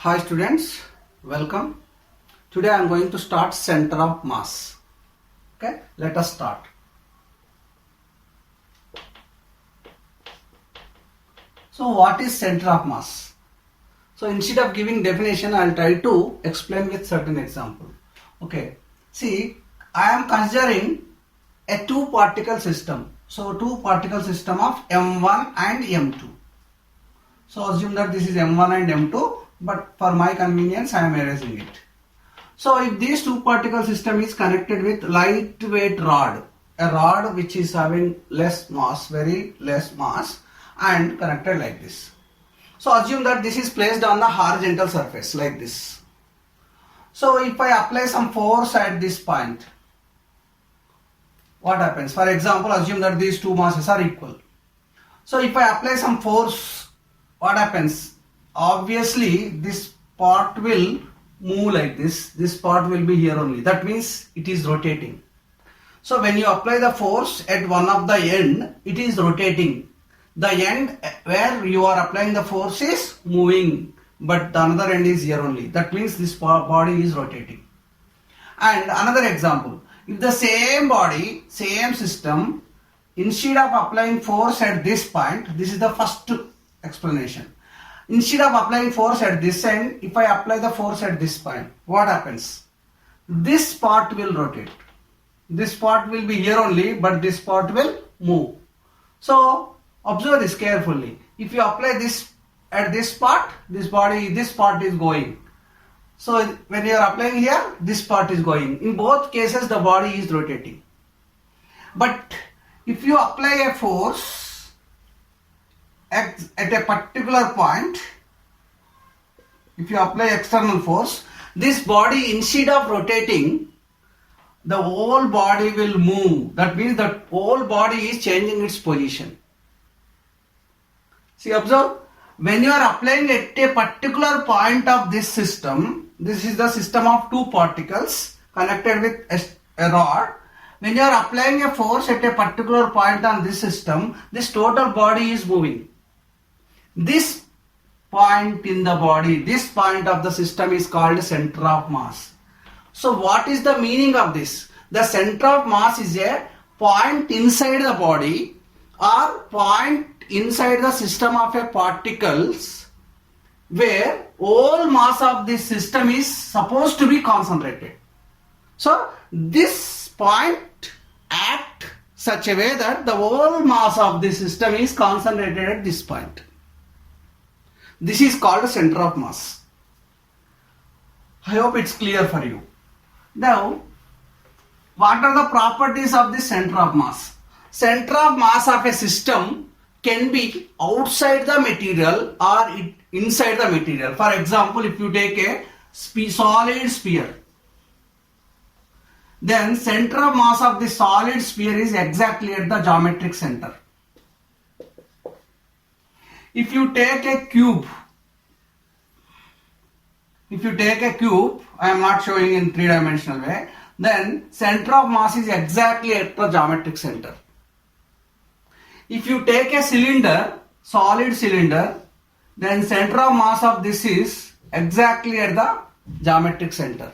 Hi students, welcome. Today I am going to start center of mass. Okay, let us start. So what is center of mass? So instead of giving definition, I will try to explain with certain example. Okay, see, I am considering a two particle system. So two particle system of M1 and M2. So assume that this is M1 and M2, but for my convenience I am erasing it. So if these two particle system is connected with lightweight rod, a rod which is having less mass, very less mass, and connected like this. So assume that this is placed on the horizontal surface like this. So if I apply some force at this point, what happens? For example, assume that these two masses are equal. So if I apply some force, what happens? Obviously this part will move like this. This part will be here only. That means it is rotating. So when you apply the force at one of the end, it is rotating. The end where you are applying the force is moving, but the another end is here only. That means this body is rotating. And another example, if the same body, same system, instead of applying force at this point, this is the first explanation. Instead of applying force at this end, if I apply the force at this point, what happens? This part will rotate. This part will be here only, but this part will move. So observe this carefully. If you apply this at this part, this part is going. So when you are applying here, this part is going. In both cases, the body is rotating. But if you apply a force at a particular point, if you apply external force, this body, instead of rotating, the whole body will move. That means the whole body is changing its position. See, observe, when you are applying at a particular point of this system, this is the system of two particles connected with a rod. When you are applying a force at a particular point on this system, this total body is moving. This point in the body, this point of the system is called center of mass. So what is the meaning of this? The center of mass is a point inside the body or point inside the system of a particles where all mass of this system is supposed to be concentrated. So this point acts such a way that the whole mass of the system is concentrated at this point. This is called center of mass. I hope it's clear for you. Now, what are the properties of the center of mass? Center of mass of a system can be outside the material or inside the material. For example, if you take a solid sphere, then center of mass of the solid sphere is exactly at the geometric center. If you take a cube, I am not showing in three-dimensional way, then center of mass is exactly at the geometric center. If you take a cylinder, solid cylinder, then center of mass of this is exactly at the geometric center.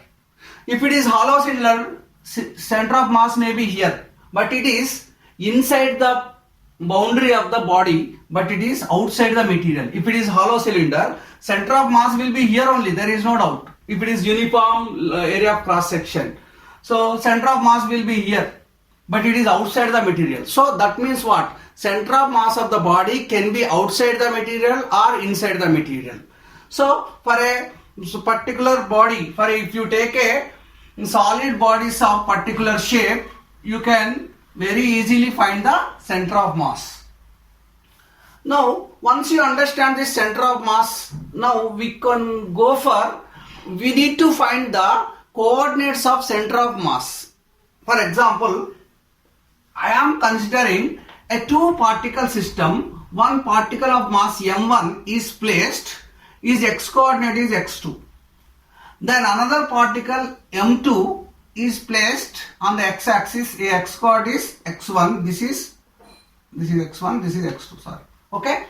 If it is hollow cylinder, center of mass may be here, but it is inside the boundary of the body, but it is outside the material. If it is hollow cylinder, center of mass will be here only, there is no doubt. If it is uniform area of cross section, so center of mass will be here, but it is outside the material. So that means what? Center of mass of the body can be outside the material or inside the material. So for a particular body, if you take a solid bodies of particular shape, you can very easily find the center of mass. Now, once you understand this center of mass, now we need to find the coordinates of center of mass. For example, I am considering a two particle system. One particle of mass m1 is placed, its x coordinate is x2. Then another particle m2 is placed on the x-axis, a x coordinate is x1, this is x1, this is x2, sorry. Okay.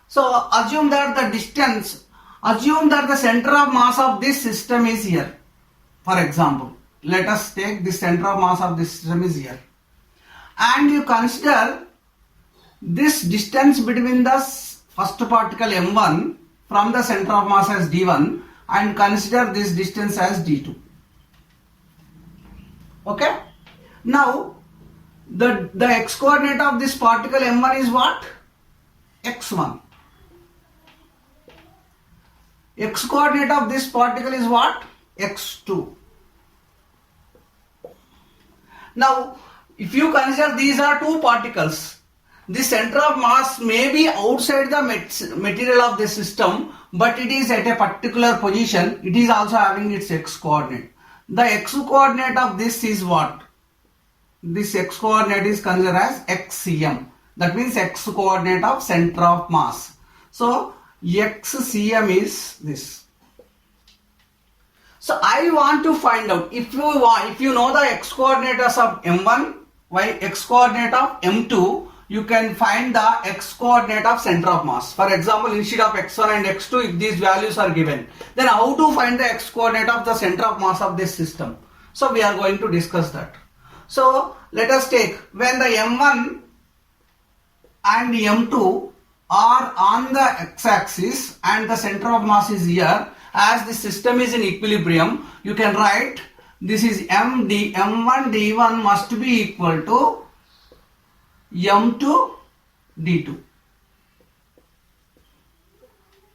So assume that the distance Assume that the center of mass of this system is here. For example, let us take the center of mass of this system is here. And you consider this distance between the first particle m1 from the center of mass as d1 and consider this distance as d2. Okay? Now, the x coordinate of this particle m1 is what? x1. X coordinate of this particle is what? x2. Now, if you consider these are two particles, the center of mass may be outside the material of the system, but it is at a particular position. It is also having its x coordinate. The x coordinate of this is what? This x coordinate is considered as xcm. That means x coordinate of center of mass. So xcm is this. So I want to find out, if you know the x coordinates of m1, x coordinate of m2, you can find the x coordinate of center of mass. For example, instead of x1 and x2, if these values are given, then how to find the x coordinate of the center of mass of this system? So we are going to discuss that. So let us take, when the m1 and m2 are on the x-axis and the center of mass is here, as the system is in equilibrium, you can write this is m1 d1 must be equal to m2 d2.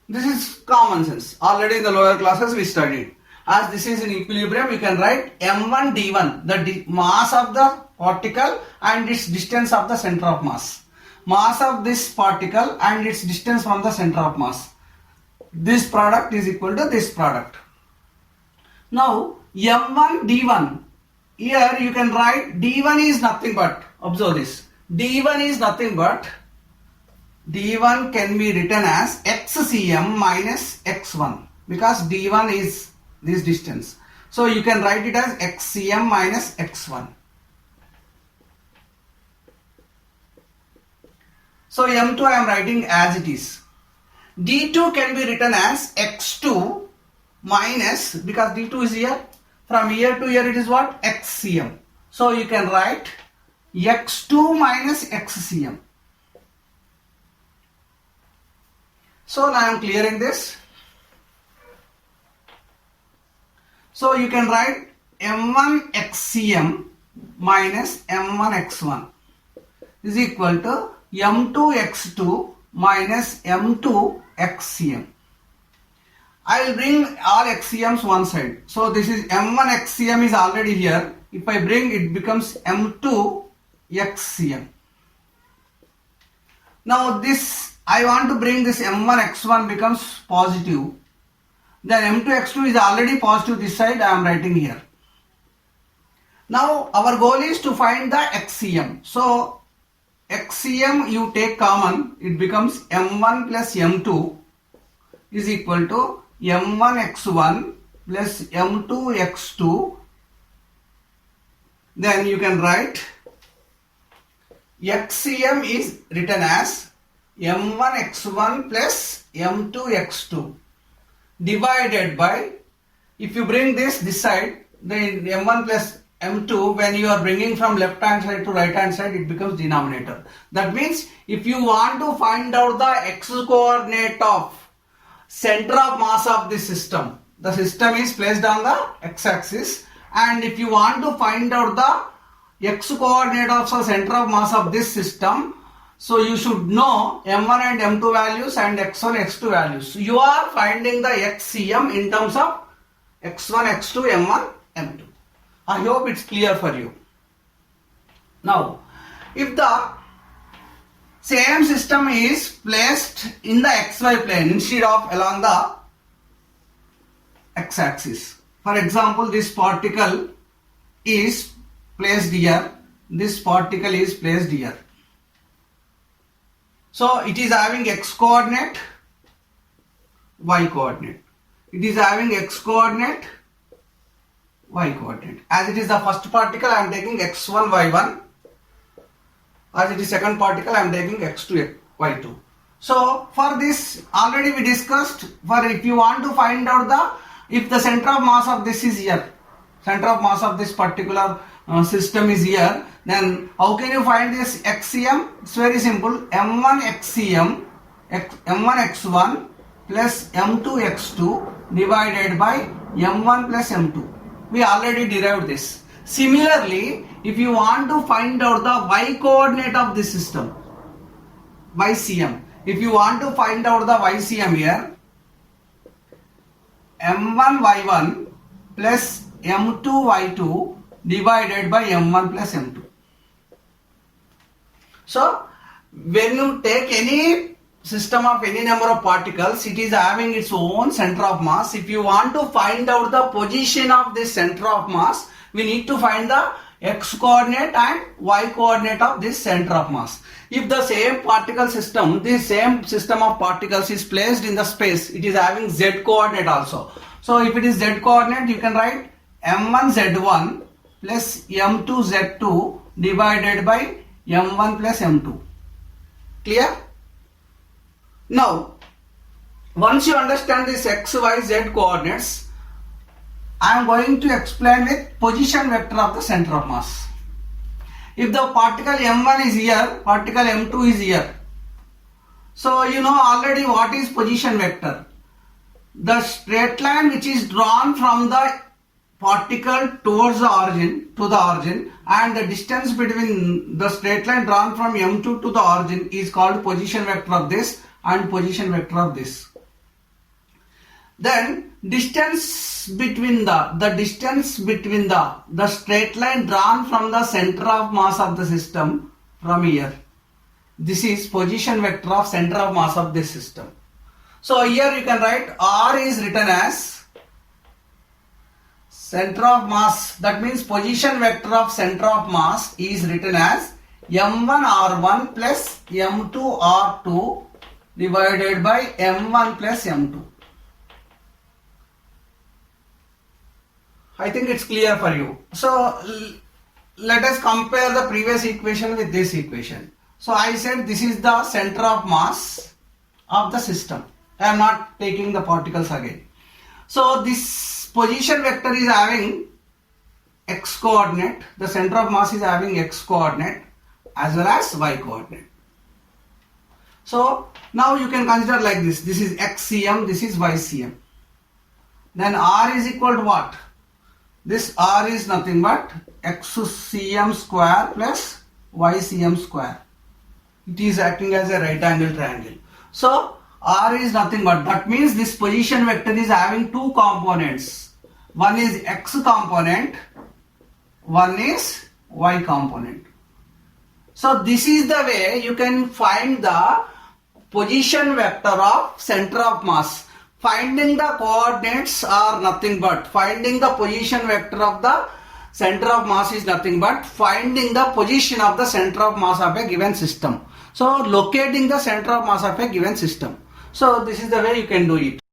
This is common sense. Already in the lower classes we studied. As this is in equilibrium, you can write m1 d1, the mass of the particle and its distance of the center of mass. Mass of this particle and its distance from the center of mass. This product is equal to this product. Now m1 d1, here you can write d1 is nothing but, observe this, d1 is nothing but, d1 can be written as xcm minus x1, because d1 is this distance. So you can write it as xcm minus x1. So m2 I am writing as it is. d2 can be written as x2 minus, because d2 is here, from here to here it is what? xcm. So you can write x2 minus xcm. So now I am clearing this. So you can write m1 xcm minus m1 x1 is equal to m2 x2 minus m2 xcm. I will bring all xcm's one side. So this is m1 xcm is already here. If I bring, it becomes m2 xcm. Now this, I want to bring this m1 x1 becomes positive. Then m2 x2 is already positive this side, I am writing here. Now our goal is to find the xcm. So xcm you take common, it becomes m1 plus m2 is equal to m1 x1 plus m2 x2. Then you can write xcm is written as m1 x1 plus m2 x2 divided by, if you bring this side, then m1 plus m2, when you are bringing from left hand side to right hand side, it becomes denominator. That means if you want to find out the x coordinate of center of mass of this system, the system is placed on the x-axis, and if you want to find out the x coordinate of the center of mass of this system, so you should know m1 and m2 values and x1, x2 values. You are finding the xcm in terms of x1, x2, m1, m2. I hope it's clear for you. Now, if the same system is placed in the xy plane instead of along the x-axis. For example, this particle is placed here, this particle is placed here. So it is having x coordinate, y coordinate. It is having x coordinate, y coordinate. As it is the first particle, I am taking x1, y1. As it is second particle, I am taking x2, y2. So for this already we discussed, for if you want to find out if the center of mass of this is here, center of mass of this particular system is here, then how can you find this xcm? It's very simple. m1 xcm, m1 x1 plus m2 x2 divided by m1 plus m2. We already derived this. Similarly, if you want to find out the y coordinate of this system, ycm, if you want to find out the ycm here, m1 y1 plus m2 y2 divided by m1 plus m2. So when you take any system of any number of particles, it is having its own center of mass. If you want to find out the position of this center of mass, we need to find the x coordinate and y coordinate of this center of mass. If the same particle system, this same system of particles is placed in the space, it is having z coordinate also. So if it is z coordinate, you can write m1 z1 plus m2 z2 divided by m1 plus m2. Clear? Now, once you understand this x, y, z coordinates, I am going to explain with position vector of the center of mass. If the particle m1 is here, particle m2 is here. So you know already what is position vector. The straight line which is drawn from the particle towards the origin, to the origin, and the distance between the straight line drawn from m2 to the origin is called position vector of this and position vector of this. Then distance between the straight line drawn from the center of mass of the system from here. This is position vector of center of mass of this system. So here you can write R is written as center of mass. That means position vector of center of mass is written as m1 r1 plus m2 r2 divided by m1 plus m2. I think it's clear for you. So let us compare the previous equation with this equation. So I said this is the center of mass of the system. I am not taking the particles again. So this position vector is having x coordinate. The center of mass is having x coordinate as well as y coordinate. So now you can consider like this. This is xcm, this is ycm. Then r is equal to what? This r is nothing but xcm square plus ycm square. It is acting as a right angle triangle. So r is nothing but, that means this position vector is having two components. One is x component, one is y component. So this is the way you can find the position vector of center of mass. Finding the coordinates are nothing but, finding the position vector of the center of mass is nothing but finding the position of the center of mass of a given system. So locating the center of mass of a given system. So this is the way you can do it.